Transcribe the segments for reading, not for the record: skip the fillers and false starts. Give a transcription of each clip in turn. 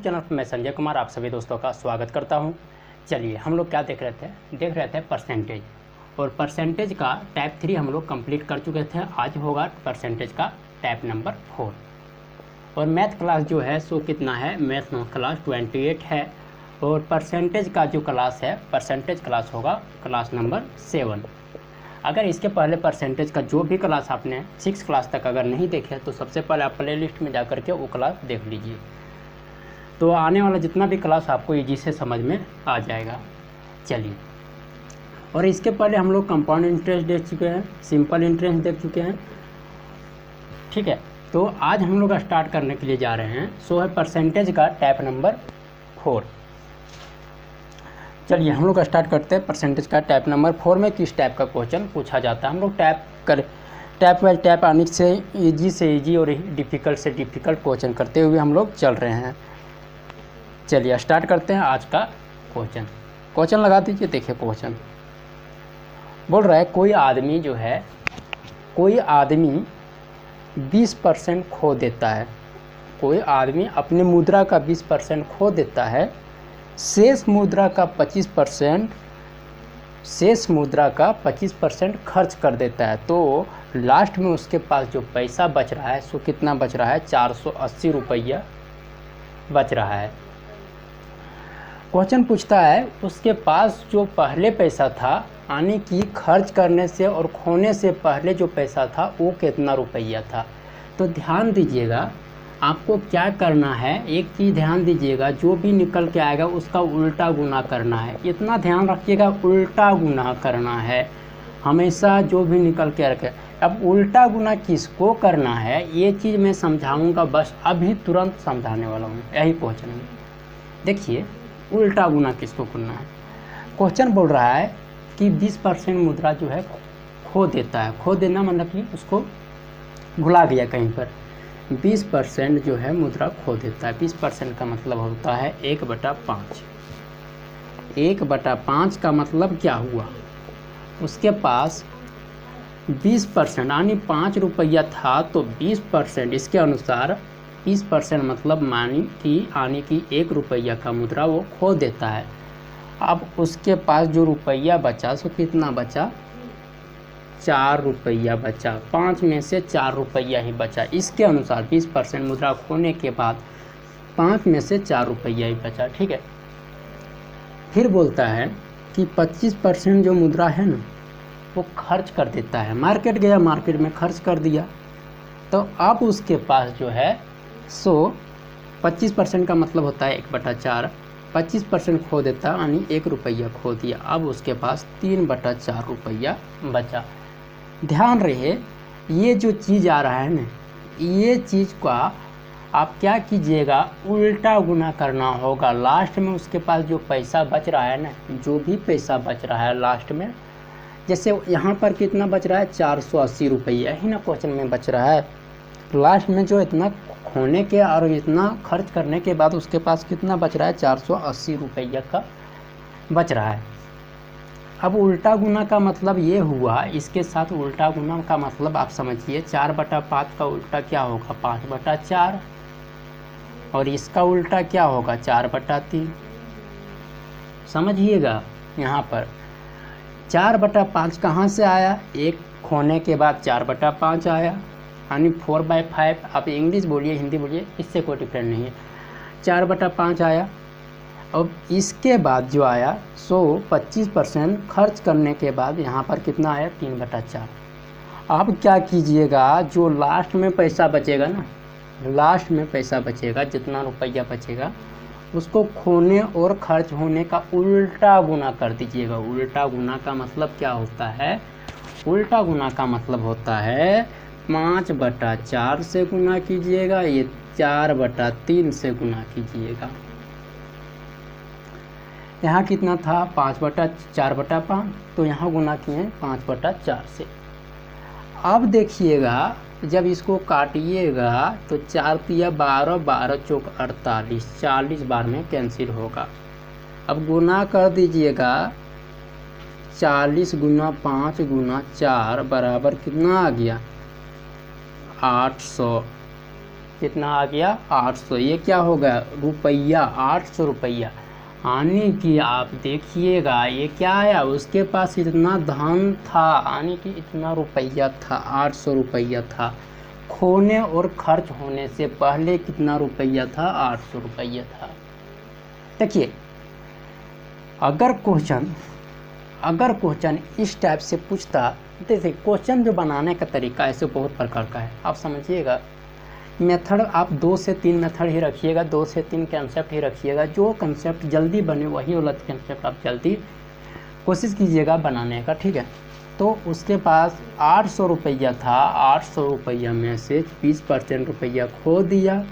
YouTube channel पर मैं संजय कुमार आप सभी दोस्तों का स्वागत करता हूं। चलिए हम लोग क्या देख रहे थे परसेंटेज, और परसेंटेज का टाइप 3 हम लोग कंप्लीट कर चुके थे। आज होगा परसेंटेज का टाइप नंबर 4। और मैथ क्लास जो है सो कितना है, मैथ क्लास 28 है। और परसेंटेज का जो क्लास है, परसेंटेज क्लास होगा क्लास नंबर 7। अगर इसके पहले परसेंटेज का जो भी क्लास आपने 6 क्लास तक अगर नहीं देखे तो सबसे पहले आप प्ले लिस्ट में जा करके वो क्लास देख लीजिए, तो आने वाला जितना भी क्लास आपको ईजी से समझ में आ जाएगा। चलिए, और इसके पहले हम लोग कंपाउंड इंटरेस्ट देख चुके हैं, सिंपल इंटरेस्ट देख चुके हैं, ठीक है। तो आज हम लोग स्टार्ट करने के लिए जा रहे हैं सो है परसेंटेज का टाइप नंबर 4। चलिए हम लोग स्टार्ट करते हैं परसेंटेज का टाइप नंबर 4 में किस टाइप का क्वेश्चन पूछा जाता है। हम लोग टाइप बाई टाइप आने से इजी और डिफ़िकल्ट से डिफ़िकल्ट क्वेश्चन करते हुए हम लोग चल रहे हैं। चलिए स्टार्ट करते हैं आज का क्वेश्चन लगा दीजिए। देखिए क्वेश्चन बोल रहा है कोई आदमी 20% खो देता है। कोई आदमी अपने मुद्रा का 20% खो देता है, शेष मुद्रा का 25% खर्च कर देता है। तो लास्ट में उसके पास जो पैसा बच रहा है सो कितना बच रहा है, 480 रुपया बच रहा है। क्वेश्चन पूछता है उसके पास जो पहले पैसा था, यानी कि खर्च करने से और खोने से पहले जो पैसा था वो कितना रुपया था। तो ध्यान दीजिएगा, आपको क्या करना है, एक चीज़ ध्यान दीजिएगा, जो भी निकल के आएगा उसका उल्टा गुना करना है। इतना ध्यान रखिएगा, उल्टा गुना करना है हमेशा, जो भी निकल के रखे। अब उल्टा गुना किसको करना है ये चीज़ मैं समझाऊंगा, बस अभी तुरंत समझाने वाला हूँ। यही क्वेश्चन में देखिए उल्टा गुना किसको करना है। क्वेश्चन बोल रहा है कि 20% मुद्रा जो है खो देता है। खो देना मतलब कि उसको भुला गया कहीं पर। 20% जो है मुद्रा खो देता है। 20% का मतलब होता है 1/5। 1/5 का मतलब क्या हुआ, उसके पास 20% यानी 5 रुपया था, तो 20% इसके अनुसार 20% मतलब यानी कि 1 रुपया का मुद्रा वो खो देता है। अब उसके पास जो रुपया बचा सो कितना बचा, 4 रुपया बचा। 5 में से 4 रुपया ही बचा। इसके अनुसार 20% मुद्रा खोने के बाद 5 में से 4 रुपया ही बचा, ठीक है। फिर बोलता है कि 25% जो मुद्रा है ना वो खर्च कर देता है। मार्केट गया, मार्केट में खर्च कर दिया, तो अब उसके पास जो है सो 25% का मतलब होता है 1/4। 25% खो देता यानी 1 रुपया खो दिया। अब उसके पास 3/4 रुपया बचा। ध्यान रहे, ये जो चीज़ आ रहा है ना, ये चीज़ का आप क्या कीजिएगा, उल्टा गुना करना होगा। लास्ट में उसके पास जो पैसा बच रहा है ना, जो भी पैसा बच रहा है लास्ट में, जैसे यहाँ पर कितना बच रहा है, 480 रुपया ही ना क्वेश्चन में बच रहा है। लास्ट में जो इतना खोने के और इतना खर्च करने के बाद उसके पास कितना बच रहा है, 480 रुपया का बच रहा है। अब उल्टा गुना का मतलब ये हुआ, इसके साथ उल्टा गुना का मतलब आप समझिए, 4/5 का उल्टा क्या होगा, 5/4, और इसका उल्टा क्या होगा, 4/3। समझिएगा यहाँ पर 4/5 कहाँ से आया, 1 खोने के बाद 4/5 आया, यानी 4/5। आप इंग्लिश बोलिए हिंदी बोलिए, इससे कोई डिफरेंट नहीं है। 4/5 आया। अब इसके बाद जो आया सो 25% खर्च करने के बाद यहाँ पर कितना आया, 3/4। अब क्या कीजिएगा, जो लास्ट में पैसा बचेगा ना, लास्ट में पैसा बचेगा, जितना रुपया बचेगा उसको खोने और खर्च होने का उल्टा गुना कर दीजिएगा। उल्टा गुना का मतलब क्या होता है, उल्टा गुना का मतलब होता है 5/4 से गुना कीजिएगा, ये 4/3 से गुना कीजिएगा। यहाँ कितना था, 4/5, तो यहाँ गुना किए 5/4 से। अब देखिएगा जब इसको काटिएगा तो 4 तिया 12, 12 चौक 48, 40 बार में कैंसिल होगा। अब गुना कर दीजिएगा, 40 गुना 5 गुना 4 बराबर कितना आ गया, 800। कितना आ गया 800। ये क्या हो गया रुपया, 800 रुपया। यानी कि आप देखिएगा ये क्या आया, उसके पास इतना धन था, यानी कि इतना रुपया था, 800 रुपया था। खोने और खर्च होने से पहले कितना रुपया था, 800 रुपया था। देखिए अगर क्वेश्चन इस टाइप से पूछता, देखिए क्वेश्चन जो बनाने का तरीका ऐसे बहुत प्रकार का है, आप समझिएगा। मेथड आप 2 से 3 मेथड ही रखिएगा, 2 से 3 कंसेप्ट ही रखिएगा। जो कंसेप्ट जल्दी बने वही वाला कंसेप्ट आप जल्दी कोशिश कीजिएगा बनाने का, ठीक है। तो उसके पास 800 रुपया था, 800 रुपया में से 20% रुपया खो दिया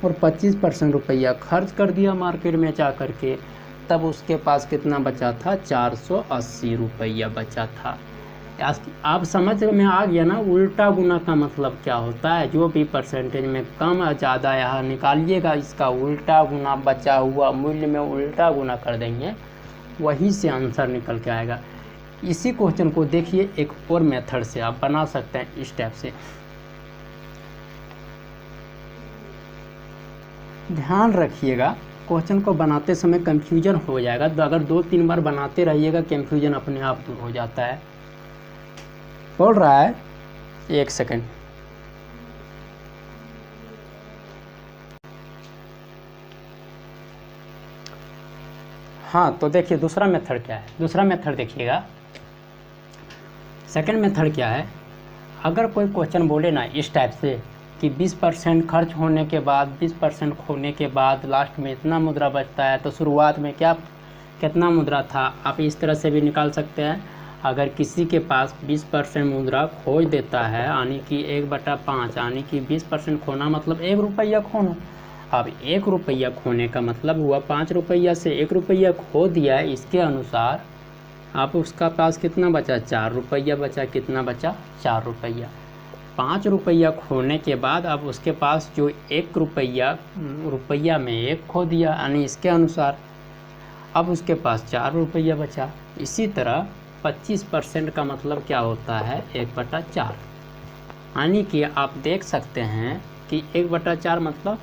और 25% रुपया खर्च कर दिया मार्केट में जा कर के। तब उसके पास कितना बचा था, 480 रुपया बचा था। आप समझ में आ गया ना, उल्टा गुना का मतलब क्या होता है। जो भी परसेंटेज में कम या ज़्यादा यहाँ निकालिएगा, इसका उल्टा गुना बचा हुआ मूल्य में उल्टा गुना कर देंगे, वही से आंसर निकल के आएगा। इसी क्वेश्चन को देखिए एक और मेथड से आप बना सकते हैं इस टाइप से। ध्यान रखिएगा क्वेश्चन को बनाते समय कंफ्यूजन हो जाएगा, तो अगर 2-3 बार बनाते रहिएगा कंफ्यूजन अपने आप दूर हो जाता है। बोल रहा है 1 सेकंड। हाँ तो देखिए दूसरा मेथड क्या है, दूसरा मेथड देखिएगा। सेकंड मेथड क्या है, अगर कोई क्वेश्चन बोले ना इस टाइप से कि 20% खर्च होने के बाद 20% खोने के बाद लास्ट में इतना मुद्रा बचता है, तो शुरुआत में कितना मुद्रा था, आप इस तरह से भी निकाल सकते हैं। अगर किसी के पास 20% मुद्रा खोज देता है, यानी कि 1/5, यानी कि 20% खोना मतलब 1 रुपया खोना। अब 1 रुपया खोने का मतलब हुआ 5 रुपया से 1 रुपया खो दिया है। इसके अनुसार आप उसका पास कितना बचा, 4 रुपया बचा। कितना बचा, 4 रुपया। 5 रुपया खोने के बाद अब उसके पास जो 1 रुपया में 1 खो दिया, यानी इसके अनुसार अब उसके पास 4 रुपया बचा। इसी तरह 25% का मतलब क्या होता है, 1/4। यानी कि आप देख सकते हैं कि 1/4 मतलब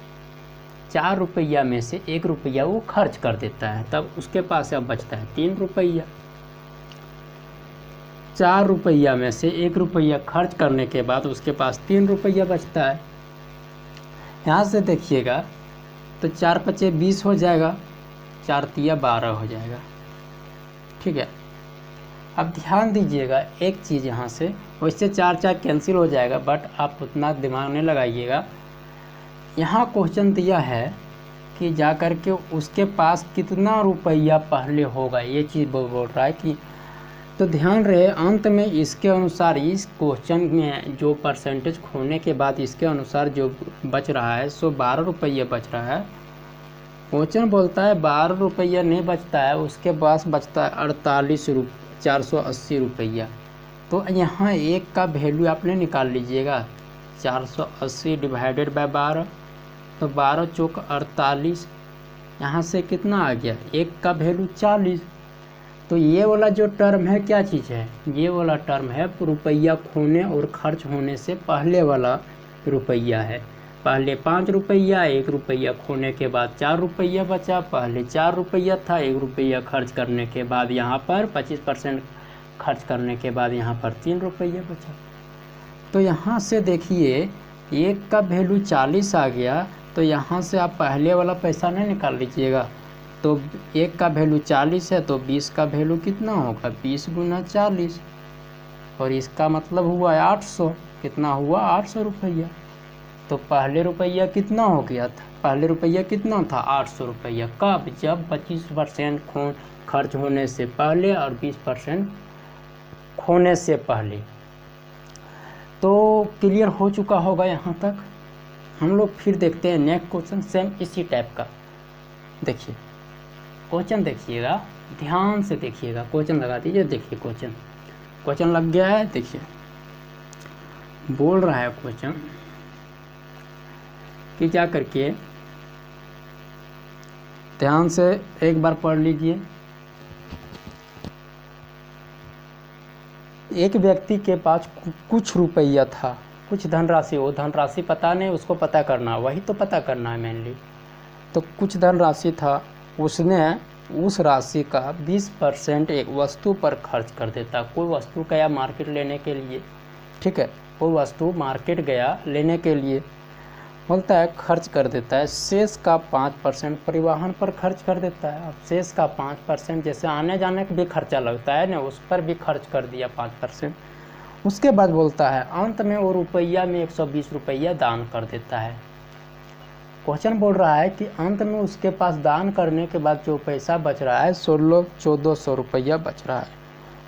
4 रुपया में से 1 रुपया वो खर्च कर देता है, तब उसके पास अब बचता है 3 रुपया। 4 रुपया में से 1 रुपया खर्च करने के बाद उसके पास 3 रुपया बचता है। यहाँ से देखिएगा तो 4×5 = 20 हो जाएगा, 4×3 = 12 हो जाएगा, ठीक है। अब ध्यान दीजिएगा एक चीज़, यहाँ से वैसे 4 कैंसिल हो जाएगा, बट आप उतना दिमाग नहीं लगाइएगा। यहाँ क्वेश्चन दिया है कि जा कर के उसके पास कितना रुपया पहले होगा, ये चीज़ बोल रहा है कि, तो ध्यान रहे अंत में इसके अनुसार इस क्वेश्चन में जो परसेंटेज खोने के बाद इसके अनुसार जो बच रहा है सो 12 रुपया बच रहा है। क्वेश्चन बोलता है 12 रुपया नहीं बचता है, उसके पास बचता है 480 रुपया। तो यहाँ 1 का वैल्यू आपने निकाल लीजिएगा, 480 / 12, तो 12 × 4 = 48। यहाँ से कितना आ गया, 1 का वैल्यू 40। तो ये वाला जो टर्म है क्या चीज़ है, ये वाला टर्म है रुपया खोने और खर्च होने से पहले वाला रुपया है। पहले 5 रुपया, 1 रुपया खोने के बाद 4 रुपया बचा। पहले 4 रुपया था, 1 रुपया खर्च करने के बाद यहाँ पर 25% खर्च करने के बाद यहाँ पर 3 रुपया बचा। तो यहाँ से देखिए 1 का वैल्यू 40 आ गया, तो यहाँ से आप पहले वाला पैसा नहीं निकाल लीजिएगा। तो 1 का वैल्यू 40 है, तो 20 का वैल्यू कितना होगा, 20 × 40, और इसका मतलब हुआ 800। कितना हुआ, 800 रुपया। तो पहले रुपया कितना हो गया था, पहले रुपया कितना था, 800 रुपया। कब, जब 25% खर्च होने से पहले और 20% खोने से पहले। तो क्लियर हो चुका होगा यहाँ तक। हम लोग फिर देखते हैं नेक्स्ट क्वेश्चन, सेम इसी टाइप का। देखिए क्वेश्चन देखिएगा, ध्यान से देखिएगा, क्वेश्चन लगा दीजिए। देखिए क्वेश्चन लग गया है। देखिए बोल रहा है क्वेश्चन कि क्या करके, ध्यान से एक बार पढ़ लीजिए। एक व्यक्ति के पास कुछ रुपया था, कुछ धनराशि, वो धनराशि पता नहीं, उसको पता करना, वही तो पता करना है मेनली। तो कुछ धनराशि था, उसने उस राशि का 20% एक वस्तु पर खर्च कर देता। कोई वस्तु गया मार्केट लेने के लिए, ठीक है, कोई वस्तु मार्केट गया लेने के लिए, बोलता है खर्च कर देता है। शेष का 5% परिवहन पर खर्च कर देता है। अब शेष का 5% जैसे आने जाने का भी खर्चा लगता है ना, उस पर भी खर्च कर दिया 5%। उसके बाद बोलता है अंत में वो रुपया में 120 रुपया दान कर देता है। क्वेश्चन बोल रहा है कि अंत में उसके पास दान करने के बाद जो पैसा बच रहा है 1400 रुपया बच रहा है।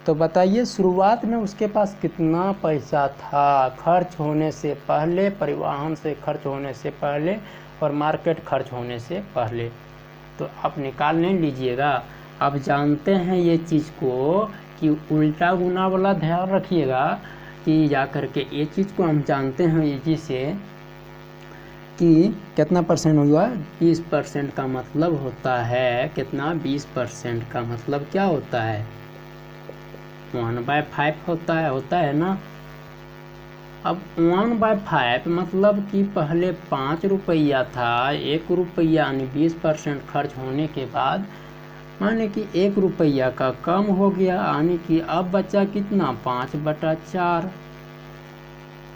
तो बताइए शुरुआत में उसके पास कितना पैसा था खर्च होने से पहले, परिवहन से खर्च होने से पहले और मार्केट खर्च होने से पहले। तो आप निकाल नहीं लीजिएगा। आप जानते हैं ये चीज़ को कि उल्टा गुना वाला ध्यान रखिएगा कि जा करके ये चीज़ को हम जानते हैं इजी से कि कितना परसेंट हुआ, 20% का मतलब होता है कितना, 20% का मतलब क्या होता है, 1/5 होता है ना। अब 1/5 मतलब कि पहले 5 रुपया था, 1 रुपया यानी 20% खर्च होने के बाद माने कि 1 रुपया का कम हो गया, यानी कि अब बचा कितना, 5/4,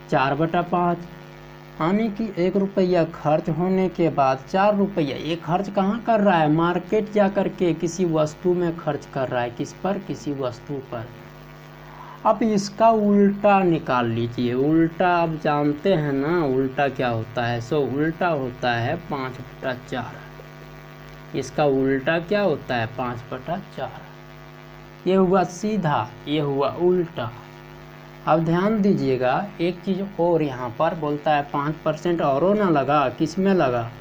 4/5, यानी कि 1 रुपया खर्च होने के बाद 4 रुपया ये खर्च कहाँ कर रहा है, मार्केट जा करके किसी वस्तु में खर्च कर रहा है। किस पर, किसी वस्तु पर। अब इसका उल्टा निकाल लीजिए। उल्टा आप जानते हैं ना उल्टा क्या होता है, सो उल्टा होता है 5/4। इसका उल्टा क्या होता है, 5/4। ये हुआ सीधा, ये हुआ उल्टा। अब ध्यान दीजिएगा एक चीज़ और, यहाँ पर बोलता है 5% और ना लगा, किस में लगा,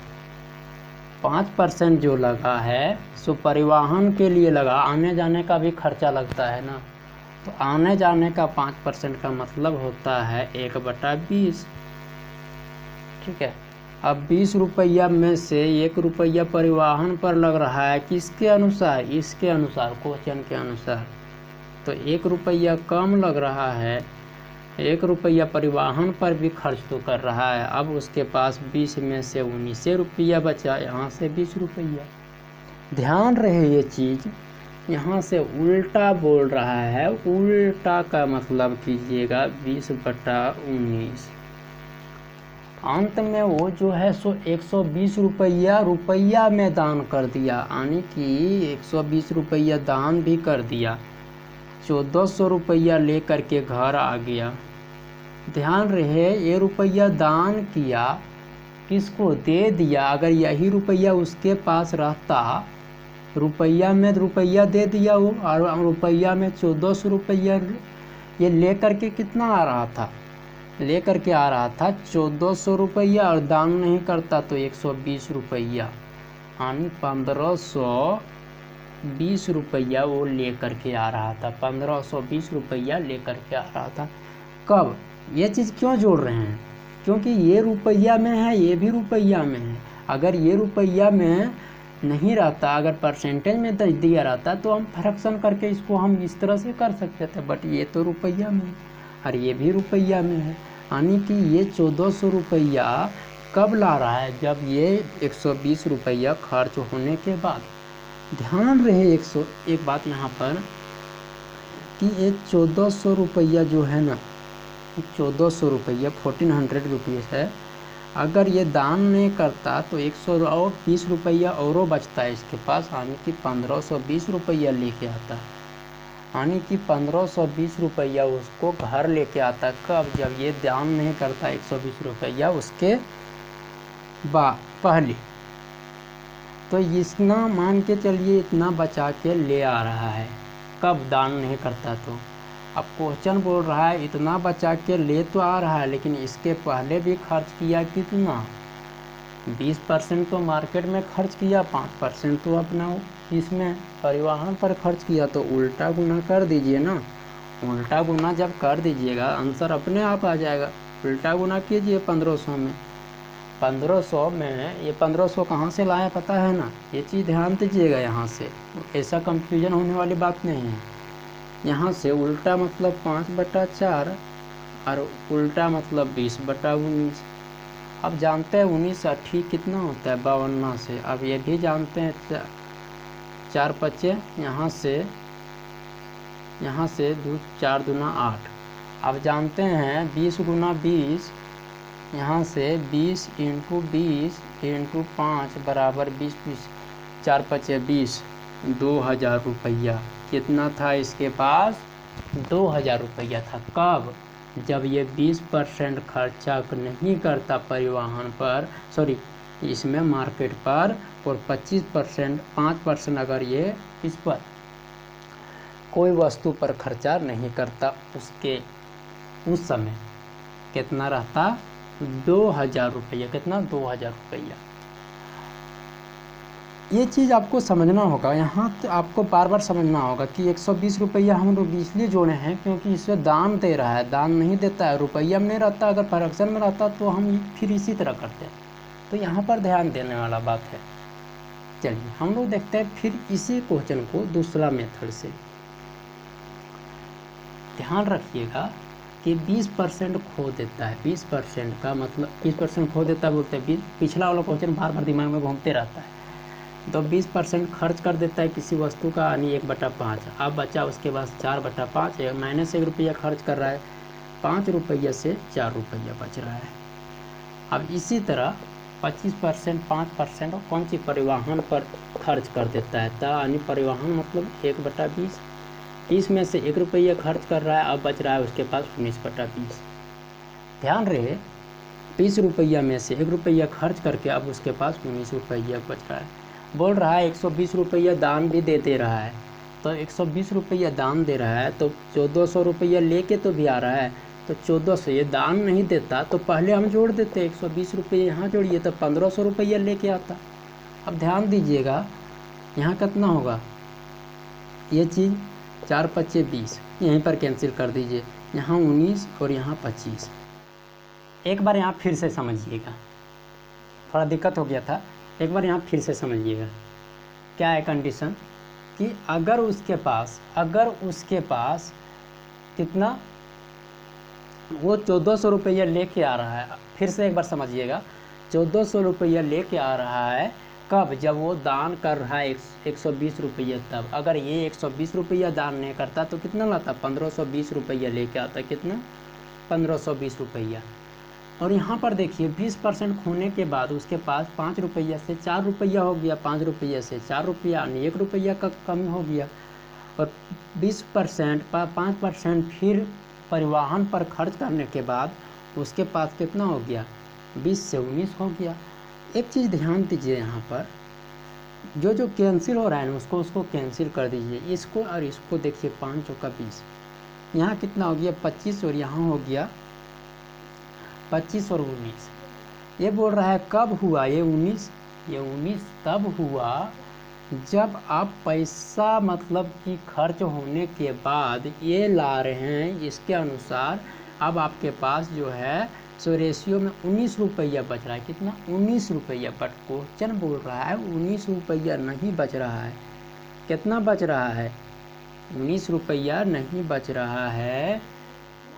5% जो लगा है सो परिवहन के लिए लगा, आने जाने का भी खर्चा लगता है ना। तो आने जाने का 5% का मतलब होता है 1/20, ठीक है। अब 20 रुपया में से 1 रुपया परिवहन पर लग रहा है, किसके अनुसार, इसके अनुसार, क्वेश्चन के अनुसार। तो 1 रुपया कम लग रहा है, 1 रुपया परिवहन पर भी खर्च तो कर रहा है। अब उसके पास 20 में से 19 रुपया बचा, यहाँ से 20 रुपया। ध्यान रहे ये चीज़, यहाँ से उल्टा बोल रहा है, उल्टा का मतलब कीजिएगा 20/19। अंत में वो जो है सो 120 रुपया में दान कर दिया, यानी कि 120 रुपया दान भी कर दिया, 1400 रुपया ले करके घर आ गया। ध्यान रहे ये रुपया दान किया, किसको दे दिया। अगर यही रुपया उसके पास रहता, रुपया में रुपया दे दिया वो, और रुपया में 1400 रुपया ये ले करके कितना आ रहा था, ले करके आ रहा था 1400 रुपया, और दान नहीं करता तो 120 रुपया, यानी 1520 रुपया वो ले करके आ रहा था, 1520 रुपया ले करके आ रहा था। कब, ये चीज़ क्यों जोड़ रहे हैं, क्योंकि ये रुपया में है, ये भी रुपया में है। अगर ये रुपया में नहीं रहता, अगर परसेंटेज में दिया रहता तो हम फ्रैक्शन करके इसको हम इस तरह से कर सकते थे, बट ये तो रुपया में है और ये भी रुपया में है, यानी कि ये 1400 रुपया कब ला रहा है, जब ये 120 रुपया खर्च होने के बाद। ध्यान रहे एक बात यहाँ पर कि ये 1400 रुपया जो है ना, 1400 रुपया 1400 रुपीज़ है। अगर ये दान नहीं करता तो 120 रुपया और बचता है इसके पास, यानी कि 1520 रुपया लेके आता है, यानी कि 1520 रुपया उसको घर लेके आता। कब, जब ये दान नहीं करता 120 रुपया उसके पहले। तो इतना मान के चलिए, इतना बचा के ले आ रहा है, कब दान नहीं करता तो। अब क्वेश्चन बोल रहा है इतना बचा के ले तो आ रहा है, लेकिन इसके पहले भी खर्च किया कितना, 20% तो मार्केट में खर्च किया, 5% तो अपना इसमें परिवहन पर खर्च किया। तो उल्टा गुना कर दीजिए ना, उल्टा गुना जब कर दीजिएगा आंसर अपने आप आ जाएगा। उल्टा गुना कीजिए 1500 में, 1500 में ये 1500 कहाँ से लाया पता है ना, ये चीज़ ध्यान दीजिएगा। यहाँ से ऐसा कंफ्यूजन होने वाली बात नहीं है। यहाँ से उल्टा मतलब 5/4, और उल्टा मतलब 20/19। अब जानते हैं 19 अट्ठी कितना होता है 52 से। अब ये भी जानते हैं 4 पच्चे यहाँ से 4 दूना 8। अब जानते हैं 20 गुना 20, यहाँ से 20 × 20 × 5 बराबर 20, 4 पच्चे 20, 2000 रुपया। कितना था इसके पास? 2000 रुपया था। कब? जब ये 20% खर्चा नहीं करता परिवहन पर, सॉरी इसमें मार्केट पर, और 25% 5% अगर ये इस पर कोई वस्तु पर खर्चा नहीं करता, उसके उस समय कितना रहता? 2000 रुपया। कितना? 2000 रुपया। ये चीज़ आपको समझना होगा। यहाँ तो आपको बार बार समझना होगा कि 120 रुपया हम लोग इसलिए जोड़े हैं क्योंकि इससे दान दे रहा है। दान नहीं देता है, रुपया में नहीं रहता, अगर फ्रैक्शन में रहता तो हम फिर इसी तरह करते हैं। तो यहाँ पर ध्यान देने वाला बात है। चलिए हम लोग देखते हैं फिर इसी क्वेश्चन को दूसरा मेथड से। ध्यान रखिएगा कि 20% खो देता है। 20% का मतलब 20% खो देता है बोलते हैं। पिछला वाला क्वेश्चन बार बार दिमाग में घूमते रहता है। तो 20% खर्च कर देता है किसी वस्तु का, यानी 1/5। अब बचा उसके पास 4/5 है, -1 रुपया खर्च कर रहा है, 5 रुपये से 4 रुपया बच रहा है। अब इसी तरह 25% 5% कौन सी? परिवहन पर खर्च कर देता है। यानी परिवहन मतलब 1/20, 20 में से 1 रुपया खर्च कर रहा है, अब बच रहा है उसके पास 19/20। ध्यान रहे 20 रुपया में से 1 रुपया खर्च करके अब उसके पास 19 रुपया बच रहा है। बोल रहा है 120 रुपया दान भी दे रहा है। तो 120 रुपया दान दे रहा है तो 1400 रुपया लेके तो भी आ रहा है। तो 1400 ये दान नहीं देता तो पहले हम जोड़ देते 120 रुपये यहाँ जोड़िए तो 1500 रुपया लेके आता। अब ध्यान दीजिएगा यहाँ कितना होगा? ये चीज़ 4 पच्चे 20, यहीं पर कैंसिल कर दीजिए। यहाँ 19 और यहाँ 25। एक बार यहाँ फिर से समझिएगा, थोड़ा दिक्कत हो गया था। एक बार यहाँ फिर से समझिएगा क्या है कंडीशन कि अगर उसके पास कितना, वो 1400 रुपया लेके आ रहा है। फिर से एक बार समझिएगा, 1400 रुपया लेके आ रहा है। कब? जब वो दान कर रहा है 120 रुपया। तब अगर ये 120 रुपया दान नहीं करता तो कितना लाता? 1520 रुपया लेके आता। कितना? 1520 रुपया। और यहाँ पर देखिए 20% खोने के बाद उसके पास 5 रुपया से 4 रुपया हो गया। 5 रुपया से 4 रुपया यानी 1 रुपया का कमी हो गया। और 20% 5% फिर परिवहन पर खर्च करने के बाद उसके पास कितना हो गया? 20 से 19 हो गया। एक चीज़ ध्यान दीजिए, यहाँ पर जो कैंसिल हो रहा है ना उसको कैंसिल कर दीजिए। इसको और इसको देखिए, 5 चौका 20, यहाँ कितना हो गया? 25 और यहाँ हो गया 25 और 19। ये बोल रहा है कब हुआ ये 19? ये 19 तब हुआ जब आप पैसा मतलब कि खर्च होने के बाद ये ला रहे हैं। इसके अनुसार अब आपके पास जो है सो रेशियो में 19 रुपया बच रहा है। कितना? 19 रुपया। बट क्वेश्चन बोल रहा है 19 रुपया नहीं बच रहा है। कितना बच रहा है? 19 रुपया नहीं बच रहा है।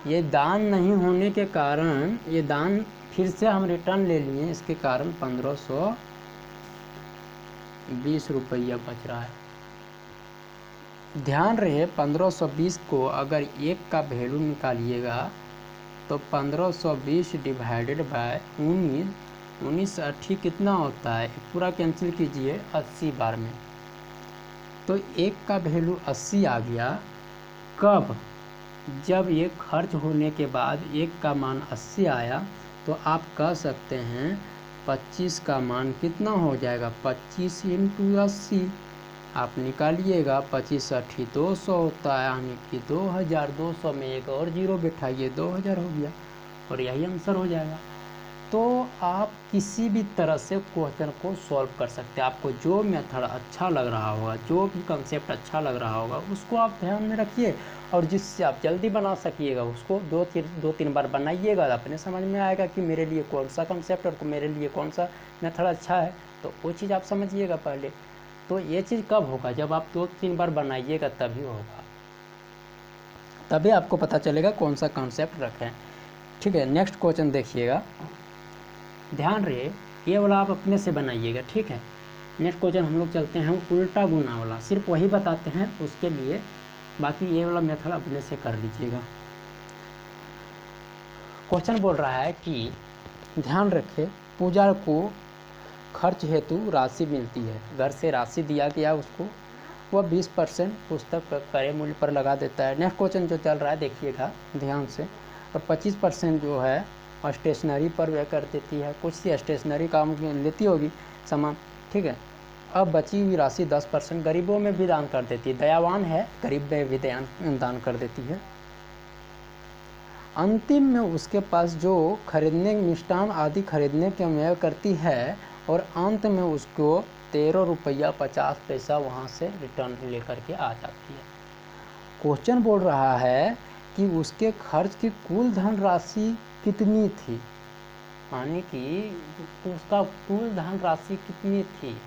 ये दान नहीं होने के कारण, ये दान फिर से हम रिटर्न ले लिए, इसके कारण 1520 रुपया बच रहा है। ध्यान रहे 1520 को अगर 1 का वैल्यू निकालिएगा तो 1520 डिवाइडेड बाय 19 80 कितना होता है? पूरा कैंसिल कीजिए 80 बार में, तो 1 का वैल्यू 80 आ गया। कब? जब ये खर्च होने के बाद 1 का मान 80 आया तो आप कह सकते हैं 25 का मान कितना हो जाएगा? 25 × 80 आप निकालिएगा। 25 80 200 होता है, यानी कि 2200 में एक और जीरो बिठाइए, 2000 हो गया और यही आंसर हो जाएगा। तो आप किसी भी तरह से क्वेश्चन को सॉल्व कर सकते हैं। आपको जो मेथड अच्छा लग रहा होगा, जो भी कंसेप्ट अच्छा लग रहा होगा उसको आप ध्यान में रखिए और जिससे आप जल्दी बना सकिएगा उसको 2-3 बार बनाइएगा। अपने समझ में आएगा कि मेरे लिए कौन सा कंसेप्ट और मेरे लिए कौन सा मेथड अच्छा है, तो वो चीज़ आप समझिएगा पहले। तो ये चीज़ कब होगा? जब आप 2-3 बार बनाइएगा तभी होगा, तभी आपको पता चलेगा कौन सा कॉन्सेप्ट रखें। ठीक है। नेक्स्ट क्वेश्चन देखिएगा, ध्यान रहे ये वाला आप अपने से बनाइएगा, ठीक है। नेक्स्ट क्वेश्चन हम लोग चलते हैं उल्टा गुना वाला, सिर्फ वही बताते हैं उसके लिए, बाकी ये वाला मेथड अपने से कर लीजिएगा। क्वेश्चन बोल रहा है कि ध्यान रखें, पूजा को खर्च हेतु राशि मिलती है, घर से राशि दिया गया उसको, वह 20% पुस्तक क्रय मूल्य पर लगा देता है। नेक्स्ट क्वेश्चन जो चल रहा है देखिएगा ध्यान से, और 25% जो है स्टेशनरी पर व्यय कर देती है, कुछ सी स्टेशनरी काम लेती होगी सामान, ठीक है। अब बची हुई राशि 10% गरीबों में भी दान कर देती है, दयावान है, गरीब में भी दान कर देती है। अंतिम में उसके पास जो खरीदने मिष्ठान आदि खरीदने के व्यय करती है, और अंत में उसको 13 रुपया 50 पैसा वहाँ से रिटर्न लेकर के आ जाती है। क्वेश्चन बोल रहा है कि उसके खर्च की कुल धनराशि कितनी थी, यानी कि उसका कुल धनराशि कितनी थी,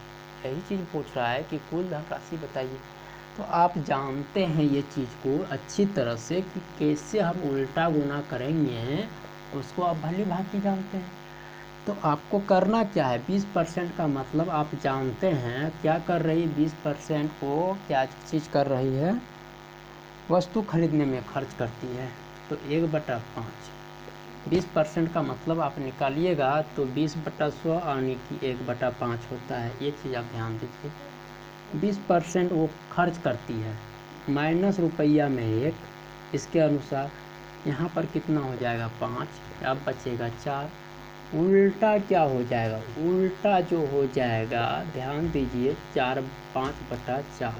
यही चीज़ पूछ रहा है कि कुल धनराशि बताइए। तो आप जानते हैं ये चीज़ को अच्छी तरह से कि कैसे हम उल्टा गुना करेंगे, उसको आप भली भांति जानते हैं। तो आपको करना क्या है, 20% का मतलब आप जानते हैं क्या कर रही, 20% को क्या चीज़ कर रही है, वस्तु खरीदने में खर्च करती है। तो 1/5, 20% का मतलब आप निकालिएगा तो 20/100 यानी कि 1/5 होता है। ये चीज़ आप ध्यान दीजिए, 20% वो खर्च करती है, माइनस रुपया में 1, इसके अनुसार यहाँ पर कितना हो जाएगा 5, अब बचेगा 4। उल्टा क्या हो जाएगा, उल्टा जो हो जाएगा ध्यान दीजिए 5/4।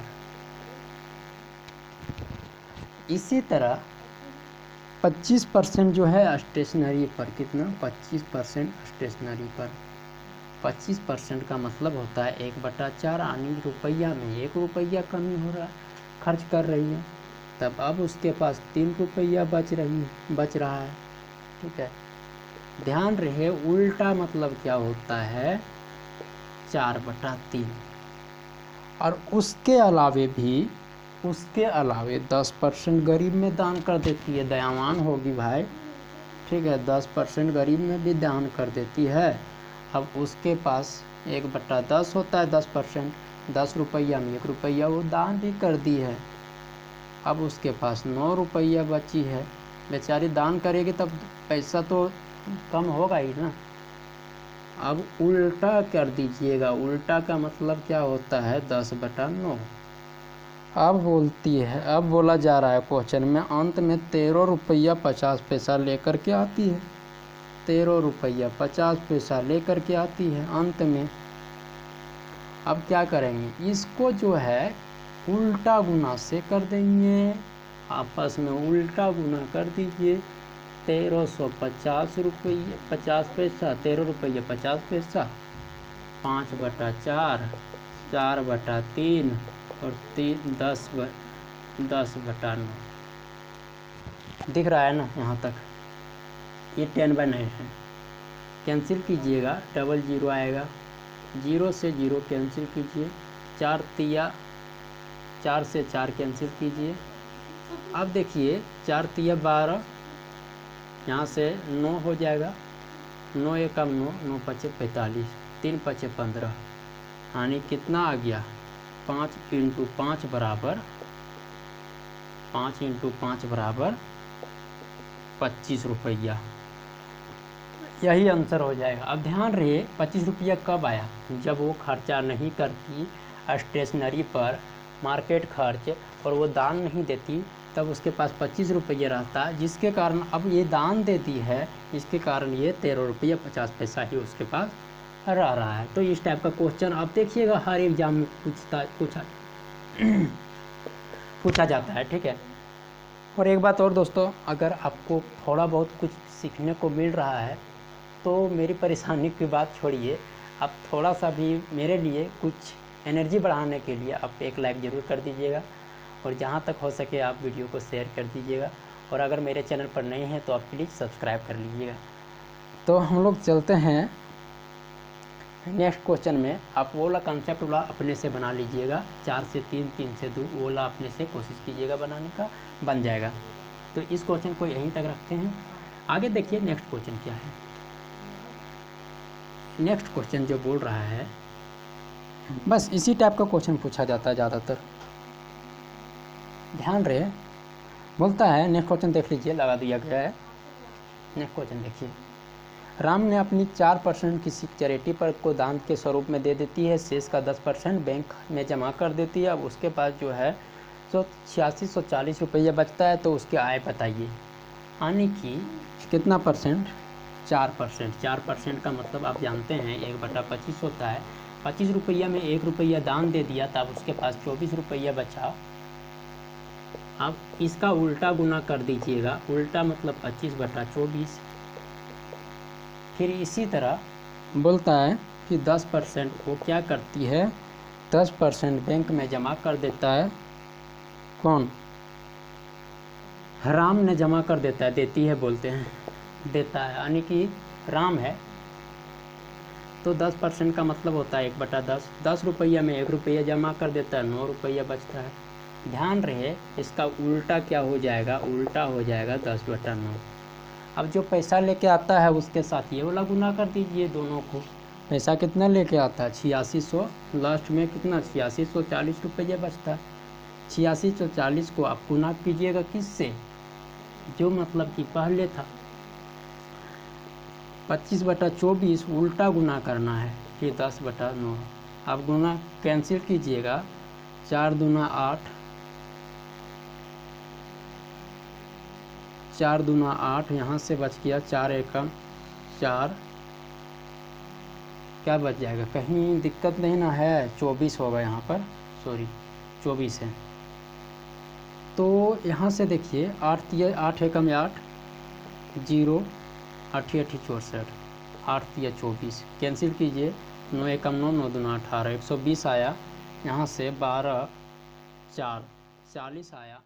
इसी तरह 25% जो है स्टेशनरी पर, कितना 25% स्टेशनरी पर, 25% का मतलब होता है 1/4 यानी रुपया में 1 रुपया कमी हो रहा है, खर्च कर रही है। तब अब उसके पास 3 रुपया बच रहा है, ठीक है। ध्यान रहे उल्टा मतलब क्या होता है 4/3। और उसके अलावे 10% गरीब में दान कर देती है, दयावान होगी भाई, ठीक है। 10% गरीब में भी दान कर देती है। अब उसके पास 1/10 होता है 10%, 10 रुपया में 1 रुपया वो दान भी कर दी है। अब उसके पास 9 रुपया बची है, बेचारी दान करेगी तब पैसा तो कम होगा ही ना। अब उल्टा कर दीजिएगा, उल्टा का मतलब क्या होता है 10/9। अब बोला जा रहा है क्वेश्चन में, अंत में 13 रुपया 50 पैसा लेकर के आती है, 13 रुपया 50 पैसा लेकर के आती है अंत में। अब क्या करेंगे, इसको जो है उल्टा गुना से कर देंगे, आपस में उल्टा गुना कर दीजिए। 1350 रुपये 50 पैसा, 13 रुपये 50 पैसा, 5/4, 4/3 और 10/9 दिख रहा है ना यहाँ तक। ये 10/9 है, कैंसिल कीजिएगा, डबल 0 आएगा, 0 से 0 कैंसिल कीजिए, 4 से 4 कैंसिल कीजिए। अब देखिए 4 तिया 12, यहाँ से 9 हो जाएगा, 9 एकम 9, 9 पचे 45, 3 पचे 15, यानी कितना आ गया 5 × 5 बराबर 25 रुपया, यही आंसर हो जाएगा। अब ध्यान रहे 25 रुपया कब आया, जब वो खर्चा नहीं करती स्टेशनरी पर, मार्केट खर्च, और वो दान नहीं देती, तब उसके पास 25 रुपये रहता, जिसके कारण अब ये दान देती है, इसके कारण ये 13 रुपया 50 पैसा ही उसके पास रह रहा है। तो इस टाइप का क्वेश्चन आप देखिएगा हर एग्जाम में पूछा जाता है, ठीक है। और एक बात और दोस्तों, अगर आपको थोड़ा बहुत कुछ सीखने को मिल रहा है तो मेरी परेशानी की बात छोड़िए, आप थोड़ा सा भी मेरे लिए कुछ एनर्जी बढ़ाने के लिए आप एक लाइक ज़रूर कर दीजिएगा, और जहाँ तक हो सके आप वीडियो को शेयर कर दीजिएगा, और अगर मेरे चैनल पर नए हैं तो आप प्लीज़ सब्सक्राइब कर लीजिएगा। तो हम लोग चलते हैं नेक्स्ट क्वेश्चन में। आप वो वाला कंसेप्ट वाला अपने से बना लीजिएगा, 4 से 3, 3 से 2, वो वाला अपने से कोशिश कीजिएगा बनाने का, बन जाएगा। तो इस क्वेश्चन को यहीं तक रखते हैं। आगे देखिए नेक्स्ट क्वेश्चन क्या है। नेक्स्ट क्वेश्चन जो बोल रहा है, बस इसी टाइप का क्वेश्चन पूछा जाता है ज़्यादातर, ध्यान रहे। बोलता है नेक्स्ट क्वेश्चन देख लीजिए, लगा दिया गया है। नेक्स्ट क्वेश्चन देखिए, राम ने अपनी 4% किसी चैरिटी पर को दान के स्वरूप में दे देती है, शेष का 10% बैंक में जमा कर देती है। अब उसके पास जो है 8640 रुपये बचता है, तो उसकी आय बताइए। यानी कि कितना परसेंट? 4%। 4% का मतलब आप जानते हैं 1/25 होता है। 25 रुपया में 1 रुपया दान दे दिया, तब उसके पास 24 रुपया बचा। आप इसका उल्टा गुना कर दीजिएगा, उल्टा मतलब 25/24। फिर इसी तरह बोलता है कि 10% वो क्या करती है, 10% बैंक में जमा कर देता है। कौन? राम ने जमा कर देता है, देती है बोलते हैं, देता है, यानी कि राम है। तो 10% का मतलब होता है 1/10। 10 रुपया में 1 रुपया जमा कर देता है, 9 रुपया बचता है। ध्यान रहे, इसका उल्टा क्या हो जाएगा? उल्टा हो जाएगा 10/9। अब जो पैसा लेके आता है उसके साथ ये वाला गुना कर दीजिए दोनों को। पैसा कितना लेके आता है? 8600, लास्ट में कितना? 8640 रुपये बचता है। 8640 को आप गुना कीजिएगा किससे? जो मतलब कि पहले था 25/24, उल्टा गुना करना है, फिर 10/9। आप गुना कैंसिल कीजिएगा, 4 दूना 8, 4 दूना 8, यहाँ से बच गया 4 एकम 4, क्या बच जाएगा? कहीं दिक्कत नहीं ना है? 24 होगा यहाँ पर, सॉरी 24 है। तो यहाँ से देखिए 8 एकम 8, 0, 8 8 64, 8 या 24, कैंसिल कीजिए, 9 एकम 9, 9 दूना 18, 120 आया। यहाँ से 12 4 40 आया।